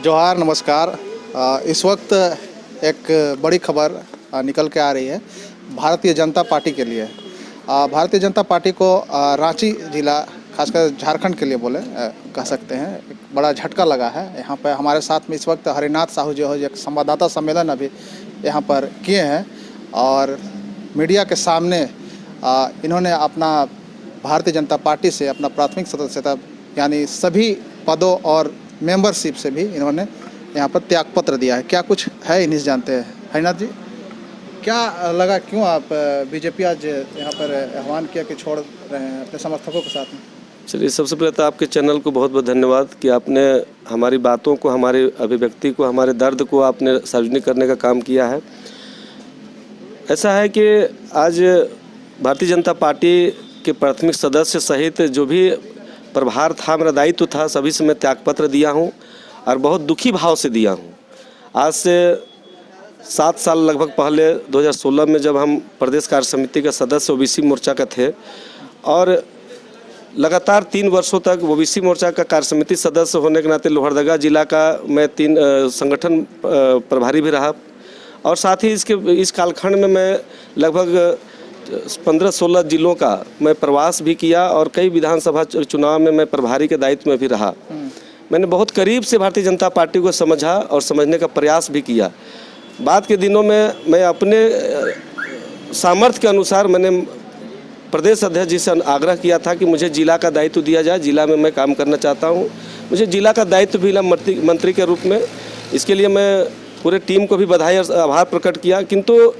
जोहार, नमस्कार। इस वक्त एक बड़ी खबर निकल के आ रही है भारतीय जनता पार्टी के लिए। भारतीय जनता पार्टी को रांची जिला, खासकर झारखंड के लिए कह सकते हैं, एक बड़ा झटका लगा है। यहाँ पर हमारे साथ में इस वक्त हरिनाथ साहू जो है एक संवाददाता सम्मेलन अभी यहाँ पर किए हैं और मीडिया के सामने इन्होंने अपना भारतीय जनता पार्टी से अपना प्राथमिक सदस्यता यानी सभी पदों और मेंबरशिप से भी इन्होंने यहाँ पर त्यागपत्र दिया है। क्या कुछ है इन्हीं से जानते हैं। हरिनाथ जी, क्या लगा, क्यों आप बीजेपी आज यहाँ पर आह्वान किया कि छोड़ रहे हैं अपने समर्थकों के साथ में? चलिए, सबसे पहले तो आपके चैनल को बहुत बहुत धन्यवाद कि आपने हमारी बातों को, हमारी अभिव्यक्ति को, हमारे दर्द को आपने सार्वजनिक करने का काम किया है। ऐसा है कि आज भारतीय जनता पार्टी के प्राथमिक सदस्य सहित जो भी प्रभार था, मेरा दायित्व था, सभी से मैं त्यागपत्र दिया हूं और बहुत दुखी भाव से दिया हूं। आज से 7 साल लगभग पहले 2016 में जब हम प्रदेश कार्य समिति के सदस्य ओबीसी मोर्चा का थे और लगातार 3 वर्षों तक ओबीसी मोर्चा का कार्य समिति सदस्य होने के नाते लोहरदगा जिला का मैं 3 संगठन प्रभारी भी रहा और साथ ही इस कालखंड में मैं लगभग 15-16 जिलों का मैं प्रवास भी किया और कई विधानसभा चुनाव में मैं प्रभारी के दायित्व में भी रहा। मैंने बहुत करीब से भारतीय जनता पार्टी को समझा और समझने का प्रयास भी किया। बाद के दिनों में मैं अपने सामर्थ्य के अनुसार मैंने प्रदेश अध्यक्ष जी से आग्रह किया था कि मुझे जिला का दायित्व दिया जाए, जिला में मैं काम करना चाहता हूँ, मुझे जिला का दायित्व भी मिला मंत्री के रूप में। इसके लिए मैं पूरे टीम को भी बधाई और आभार प्रकट किया। किंतु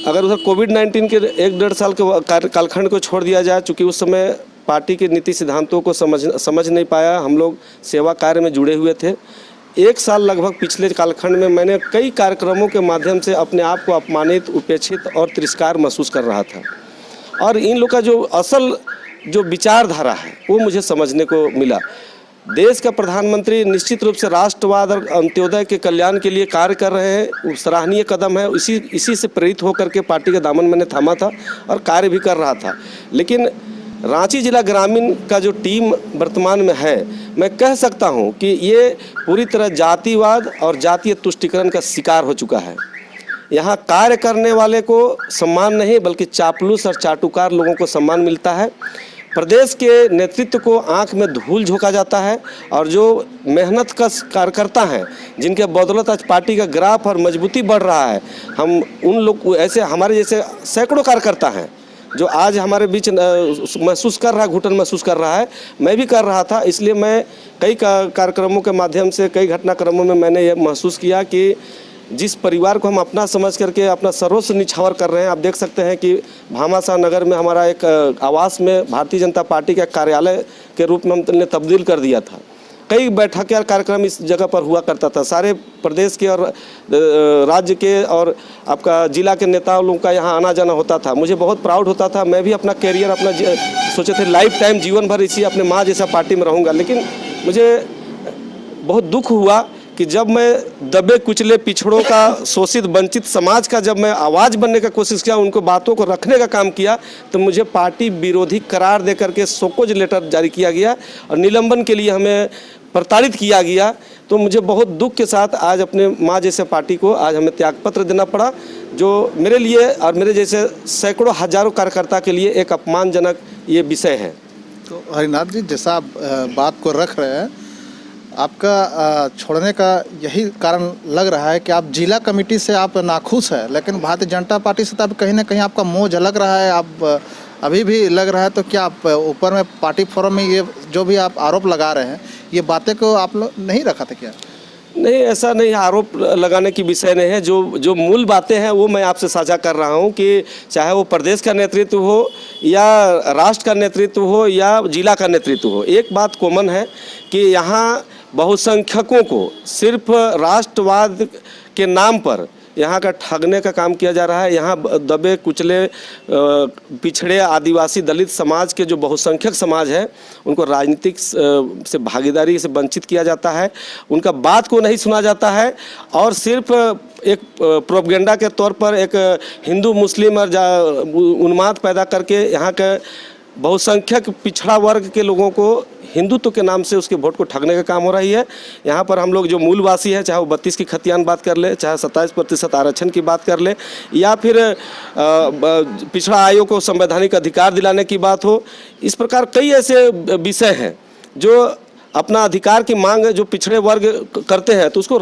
अगर उधर कोविड-19 के 1-1.5 साल के कालखंड को छोड़ दिया जाए, चूँकि उस समय पार्टी के नीति सिद्धांतों को समझ नहीं पाया, हम लोग सेवा कार्य में जुड़े हुए थे। 1 साल लगभग पिछले कालखंड में मैंने कई कार्यक्रमों के माध्यम से अपने आप को अपमानित, उपेक्षित और तिरस्कार महसूस कर रहा था और इन लोग का जो असल जो विचारधारा है वो मुझे समझने को मिला। देश का प्रधानमंत्री निश्चित रूप से राष्ट्रवाद और अंत्योदय के कल्याण के लिए कार्य कर रहे हैं, सराहनीय कदम है। इसी से प्रेरित होकर के पार्टी का दामन मैंने थामा था और कार्य भी कर रहा था। लेकिन रांची जिला ग्रामीण का जो टीम वर्तमान में है, मैं कह सकता हूं कि ये पूरी तरह जातिवाद और जातीय तुष्टीकरण का शिकार हो चुका है। यहाँ कार्य करने वाले को सम्मान नहीं बल्कि चापलूस और चाटुकार लोगों को सम्मान मिलता है। प्रदेश के नेतृत्व को आंख में धूल झोंका जाता है और जो मेहनत का कार्यकर्ता हैं, जिनके बदौलत आज पार्टी का ग्राफ और मजबूती बढ़ रहा है, हम उन लोग ऐसे हमारे जैसे सैकड़ों कार्यकर्ता हैं जो आज हमारे बीच महसूस कर रहा है, घुटन महसूस कर रहा है। मैं भी कर रहा था। इसलिए मैं कई कार्यक्रमों के माध्यम से, कई घटनाक्रमों में मैंने ये महसूस किया कि जिस परिवार को हम अपना समझ करके अपना सर्वस्व निछावर कर रहे हैं। आप देख सकते हैं कि भामाशाह नगर में हमारा एक आवास में भारतीय जनता पार्टी का कार्यालय के रूप में हमने तब्दील कर दिया था। कई बैठकें और कार्यक्रम इस जगह पर हुआ करता था। सारे प्रदेश के और राज्य के और आपका जिला के नेताओं लोगों का यहाँ आना जाना होता था। मुझे बहुत प्राउड होता था। मैं भी अपना कैरियर सोचे थे लाइफ टाइम जीवन भर इसी अपने माँ जैसा पार्टी में रहूँगा। लेकिन मुझे बहुत दुख हुआ कि जब मैं दबे कुचले पिछड़ों का, शोषित वंचित समाज का जब मैं आवाज़ बनने का कोशिश किया, उनको बातों को रखने का काम किया, तो मुझे पार्टी विरोधी करार दे करके शोकॉज लेटर जारी किया गया और निलंबन के लिए हमें प्रताड़ित किया गया। तो मुझे बहुत दुख के साथ आज अपने माँ जैसे पार्टी को आज हमें त्यागपत्र देना पड़ा, जो मेरे लिए और मेरे जैसे सैकड़ों हजारों कार्यकर्ता के लिए एक अपमानजनक ये विषय है। तो हरिनाथ जी, जैसा आप बात को रख रहे हैं, आपका छोड़ने का यही कारण लग रहा है कि आप जिला कमेटी से आप नाखुश है, लेकिन भारतीय जनता पार्टी से तो अब कहीं ना कहीं आपका मोह झलक रहा है, आप अभी भी लग रहा है। तो क्या आप ऊपर में पार्टी फोरम में ये जो भी आप आरोप लगा रहे हैं, ये बातें को आप लोग नहीं रखा था क्या? नहीं, ऐसा नहीं, आरोप लगाने की विषय नहीं है। जो मूल बातें हैं वो मैं आपसे साझा कर रहा हूं कि चाहे वो प्रदेश का नेतृत्व हो या राष्ट्र का नेतृत्व हो या जिला का नेतृत्व हो, एक बात कॉमन है कि यहाँ बहुसंख्यकों को सिर्फ राष्ट्रवाद के नाम पर यहाँ का ठगने का काम किया जा रहा है। यहाँ दबे कुचले पिछड़े आदिवासी दलित समाज के जो बहुसंख्यक समाज है, उनको राजनीतिक से भागीदारी से वंचित किया जाता है, उनका बात को नहीं सुना जाता है और सिर्फ एक प्रोपेगेंडा के तौर पर एक हिंदू मुस्लिम और उन्माद पैदा करके यहाँ के बहुसंख्यक पिछड़ा वर्ग के लोगों को हिंदुत्व के नाम से उसके वोट को ठगने का काम हो रही है। यहाँ पर हम लोग जो मूलवासी हैं, चाहे वो 32 की खतियान बात कर ले, चाहे 27% आरक्षण की बात कर ले, या फिर पिछड़ा आयोग को संवैधानिक अधिकार दिलाने की बात हो, इस प्रकार कई ऐसे विषय हैं जो अपना अधिकार की मांग जो पिछड़े वर्ग करते हैं तो उसको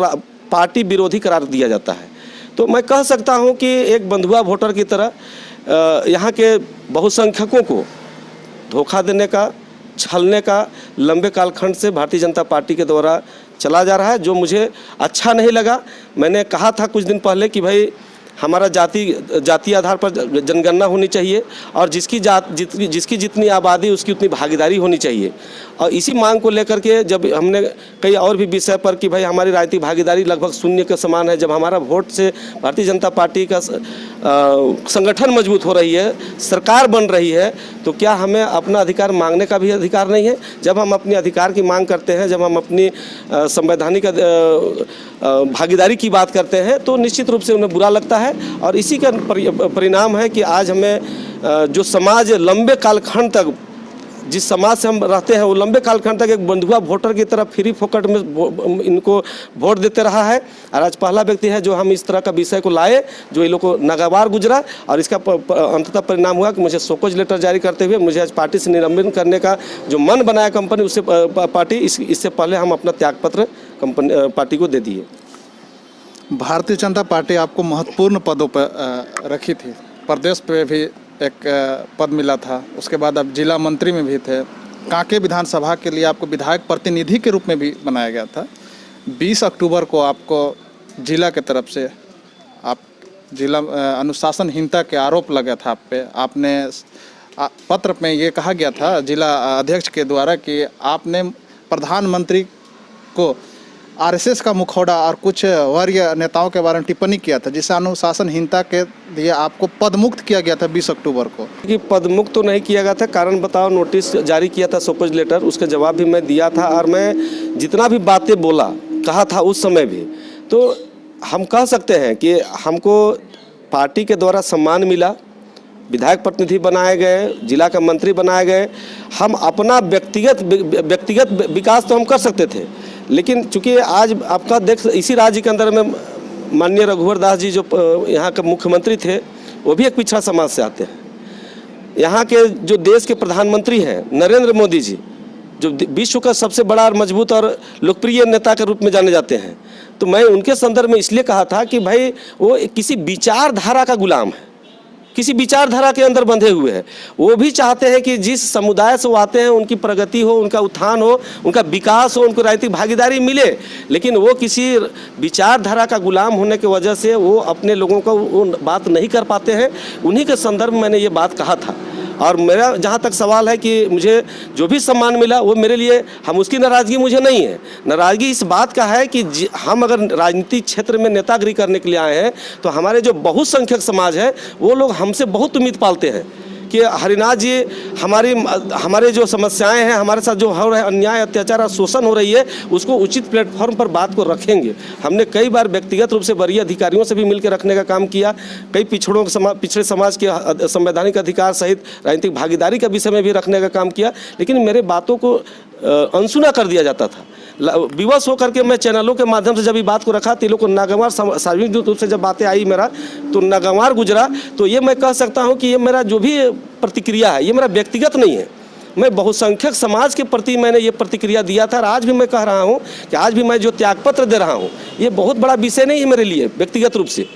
पार्टी विरोधी करार दिया जाता है। तो मैं कह सकता हूं कि एक बंधुआ वोटर की तरह यहाँ के बहुसंख्यकों को धोखा देने का, छलने का लंबे कालखंड से भारतीय जनता पार्टी के द्वारा चला जा रहा है, जो मुझे अच्छा नहीं लगा। मैंने कहा था कुछ दिन पहले कि भाई हमारा जातीय आधार पर जनगणना होनी चाहिए और जिसकी जितनी आबादी उसकी उतनी भागीदारी होनी चाहिए। और इसी मांग को लेकर के जब हमने कई और भी विषय पर कि भाई हमारी राजनीतिक भागीदारी लगभग शून्य के समान है, जब हमारा वोट से भारतीय जनता पार्टी का संगठन मजबूत हो रही है, सरकार बन रही है, तो क्या हमें अपना अधिकार मांगने का भी अधिकार नहीं है? जब हम अपने अधिकार की मांग करते हैं, जब हम अपनी संवैधानिक भागीदारी की बात करते हैं तो निश्चित रूप से उन्हें बुरा लगता है। और इसी का परिणाम है कि आज हमें जो समाज लंबे कालखंड तक, जिस समाज से हम रहते हैं, वो लंबे कालखंड तक एक बंधुआ वोटर की तरफ फ्री फोकट में इनको वोट देते रहा है। और आज पहला व्यक्ति है जो हम इस तरह का विषय को लाए, जो इन लोगों को नागवार गुजरा और इसका अंततः परिणाम हुआ कि मुझे शोकॉज लेटर जारी करते हुए मुझे आज पार्टी से निलंबन करने का जो मन बनाया कंपनी, उससे पार्टी इससे पहले हम अपना त्यागपत्र कंपनी पार्टी को दे दिए। भारतीय जनता पार्टी आपको महत्वपूर्ण पदों पर रखी थी, प्रदेश पे भी एक पद मिला था, उसके बाद आप जिला मंत्री में भी थे, कांके विधानसभा के लिए आपको विधायक प्रतिनिधि के रूप में भी बनाया गया था। 20 अक्टूबर को आपको जिला के तरफ से आप जिला अनुशासनहीनता के आरोप लगा था आप पे। आपने पत्र में ये कहा गया था जिला अध्यक्ष के द्वारा कि आपने प्रधानमंत्री को आरएसएस का मुखौड़ा और कुछ वरीय नेताओं के बारे में टिप्पणी किया था, जिससे अनुशासनहीनता के लिए आपको पदमुक्त किया गया था 20 अक्टूबर को। कि पदमुक्त तो नहीं किया गया था, कारण बताओ नोटिस जारी किया था, शोकॉज लेटर, उसका जवाब भी मैं दिया था। और मैं जितना भी बातें बोला कहा था उस समय भी, तो हम कह सकते हैं कि हमको पार्टी के द्वारा सम्मान मिला, विधायक प्रतिनिधि बनाए गए, जिला का मंत्री बनाए गए। हम अपना व्यक्तिगत विकास तो हम कर सकते थे, लेकिन चूंकि आज आपका देख इसी राज्य के अंदर में माननीय रघुवर दास जी जो यहाँ के मुख्यमंत्री थे, वो भी एक पिछड़ा समाज से आते हैं। यहाँ के जो देश के प्रधानमंत्री हैं नरेंद्र मोदी जी, जो विश्व का सबसे बड़ा और मजबूत और लोकप्रिय नेता के रूप में जाने जाते हैं, तो मैं उनके संदर्भ में इसलिए कहा था कि भाई वो किसी विचारधारा का गुलाम है, किसी विचारधारा के अंदर बंधे हुए हैं। वो भी चाहते हैं कि जिस समुदाय से वो आते हैं उनकी प्रगति हो, उनका उत्थान हो, उनका विकास हो, उनको राजनीतिक भागीदारी मिले, लेकिन वो किसी विचारधारा का गुलाम होने की वजह से वो अपने लोगों को वो बात नहीं कर पाते हैं। उन्हीं के संदर्भ में मैंने ये बात कहा था। और मेरा जहाँ तक सवाल है कि मुझे जो भी सम्मान मिला वो मेरे लिए, हम उसकी नाराज़गी मुझे नहीं है। नाराज़गी इस बात का है कि हम अगर राजनीतिक क्षेत्र में नेतागिरी करने के लिए आए हैं तो हमारे जो बहुसंख्यक समाज है वो लोग हमसे बहुत उम्मीद पालते हैं कि हरिनाथ जी हमारे जो समस्याएं हैं, हमारे साथ जो हो रहा है अन्याय, अत्याचार और शोषण हो रही है, उसको उचित प्लेटफॉर्म पर बात को रखेंगे। हमने कई बार व्यक्तिगत रूप से वरीय अधिकारियों से भी मिलकर रखने का काम किया, कई पिछड़े समाज के संवैधानिक अधिकार सहित राजनीतिक भागीदारी के विषय में भी रखने का काम किया, लेकिन मेरे बातों को अनसुना कर दिया जाता था। विवश होकर के मैं चैनलों के माध्यम से जब ये बात को रखा तो लोग को नागवार सार्वजनिक रूप से जब बातें आई मेरा तो नागवार गुजरा। तो ये मैं कह सकता हूँ कि ये मेरा जो भी प्रतिक्रिया है ये मेरा व्यक्तिगत नहीं है, मैं बहुसंख्यक समाज के प्रति मैंने ये प्रतिक्रिया दिया था। और आज भी मैं कह रहा हूँ कि आज भी मैं जो त्यागपत्र दे रहा हूँ ये बहुत बड़ा विषय नहीं है मेरे लिए व्यक्तिगत रूप से।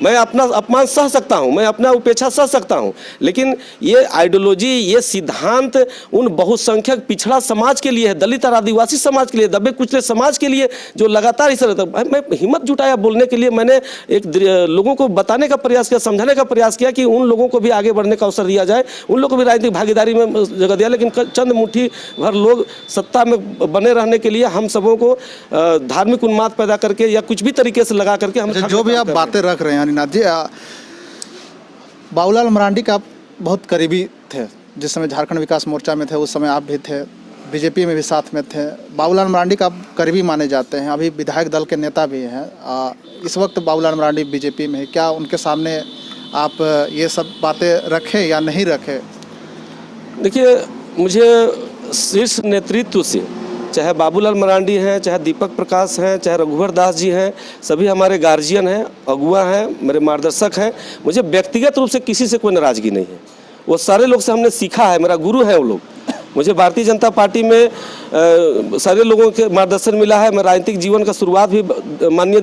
मैं अपना अपमान सह सकता हूं, मैं अपना उपेक्षा सह सकता हूं, लेकिन ये आइडियोलॉजी, ये सिद्धांत उन बहुसंख्यक पिछड़ा समाज के लिए है, दलित और आदिवासी समाज के लिए, दबे कुचले समाज के लिए जो लगातार इस तरह। मैं हिम्मत जुटाया बोलने के लिए, मैंने एक लोगों को बताने का प्रयास किया, समझाने का प्रयास किया कि उन लोगों को भी आगे बढ़ने का अवसर दिया जाए, उन लोगों को भी राजनीतिक भागीदारी में जगह दिया। लेकिन चंद मुट्ठी भर लोग सत्ता में बने रहने के लिए हम सबों को धार्मिक उन्माद पैदा करके या कुछ भी तरीके से लगा करके हम जो भी आप बातें रख रहे हैं हरिनाथ जी, बाबूलाल मरांडी का आप बहुत करीबी थे, जिस समय झारखंड विकास मोर्चा में थे उस समय आप भी थे, बीजेपी में भी साथ में थे। बाबूलाल मरांडी का आप करीबी माने जाते हैं, अभी विधायक दल के नेता भी हैं। इस वक्त बाबूलाल मरांडी बीजेपी में है, क्या उनके सामने आप ये सब बातें रखें या नहीं रखें? देखिए, मुझे शीर्ष नेतृत्व से, चाहे बाबूलाल मरांडी हैं, चाहे दीपक प्रकाश हैं, चाहे रघुवर दास जी हैं, सभी हमारे गार्जियन हैं, अगुआ हैं, मेरे मार्गदर्शक हैं। मुझे व्यक्तिगत रूप से किसी से कोई नाराज़गी नहीं है। वो सारे लोग से हमने सीखा है, मेरा गुरु है वो लोग। मुझे भारतीय जनता पार्टी में सारे लोगों के मार्गदर्शन मिला है। मैं राजनीतिक जीवन का शुरुआत भी माननीय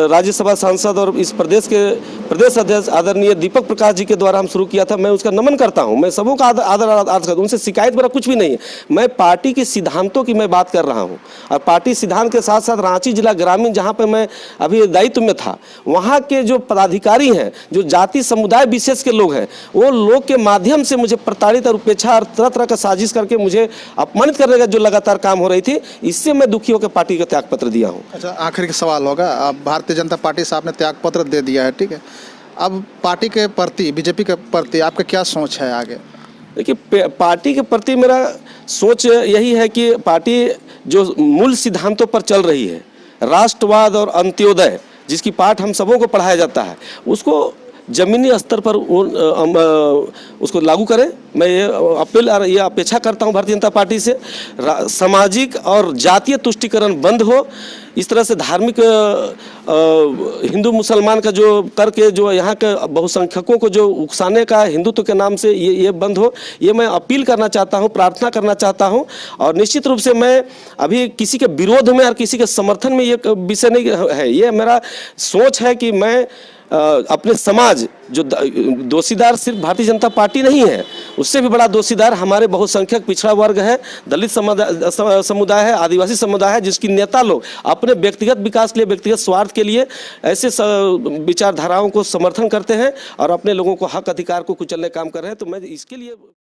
राज्यसभा सांसद और इस प्रदेश के प्रदेश अध्यक्ष आदरणीय दीपक प्रकाश जी के द्वारा हम शुरू किया था। मैं उसका नमन करता हूं। मैं सबों का आदर करता हूं। उनसे शिकायत मेरा कुछ भी नहीं है। मैं पार्टी के सिद्धांतों की मैं बात कर रहा हूँ, और पार्टी सिद्धांत के साथ साथ रांची जिला ग्रामीण जहाँ पर मैं अभी दायित्व में था, वहाँ के जो पदाधिकारी हैं, जो जाति समुदाय विशेष के लोग हैं, वो लोग के माध्यम से मुझे प्रताड़ित और उपेक्षा और तरह तरह का साजिश करके मुझे अपमानित करने का जो लगातार काम हो रही थी, इससे मैं दुखी होकर पार्टी का त्याग पत्र दिया हूँ। अच्छा, आखिरी का सवाल होगा। अब भारतीय जनता पार्टी से आपने त्याग पत्र दे दिया है, ठीक है। अब पार्टी के प्रति, बीजेपी के प्रति आपका क्या सोच है आगे? देखिए, पार्टी के प्रति मेरा सोच यही है कि पार्टी जो मूल सिद्धांतों पर चल रही है, राष्ट्रवाद और अंत्योदय, जिसकी पाठ हम सबों को पढ़ाया जाता है, उसको जमीनी स्तर पर उसको लागू करें। मैं ये अपेक्षा करता हूं भारतीय जनता पार्टी से। सामाजिक और जातीय तुष्टीकरण बंद हो। इस तरह से धार्मिक हिंदू मुसलमान का जो करके जो यहाँ के बहुसंख्यकों को जो उकसाने का हिंदुत्व के नाम से ये बंद हो, ये मैं अपील करना चाहता हूँ, प्रार्थना करना चाहता हूँ। और निश्चित रूप से मैं अभी किसी के विरोध में और किसी के समर्थन में ये विषय नहीं है। ये मेरा सोच है कि मैं अपने समाज, जो दोषीदार सिर्फ भारतीय जनता पार्टी नहीं है, उससे भी बड़ा दोषीदार हमारे बहुसंख्यक पिछड़ा वर्ग है, दलित समुदाय है, आदिवासी समुदाय है, जिसकी नेता लोग अपने व्यक्तिगत विकास के लिए, व्यक्तिगत स्वार्थ के लिए ऐसे विचारधाराओं को समर्थन करते हैं और अपने लोगों को हक अधिकार को कुचलने का काम कर रहे हैं। तो मैं इसके लिए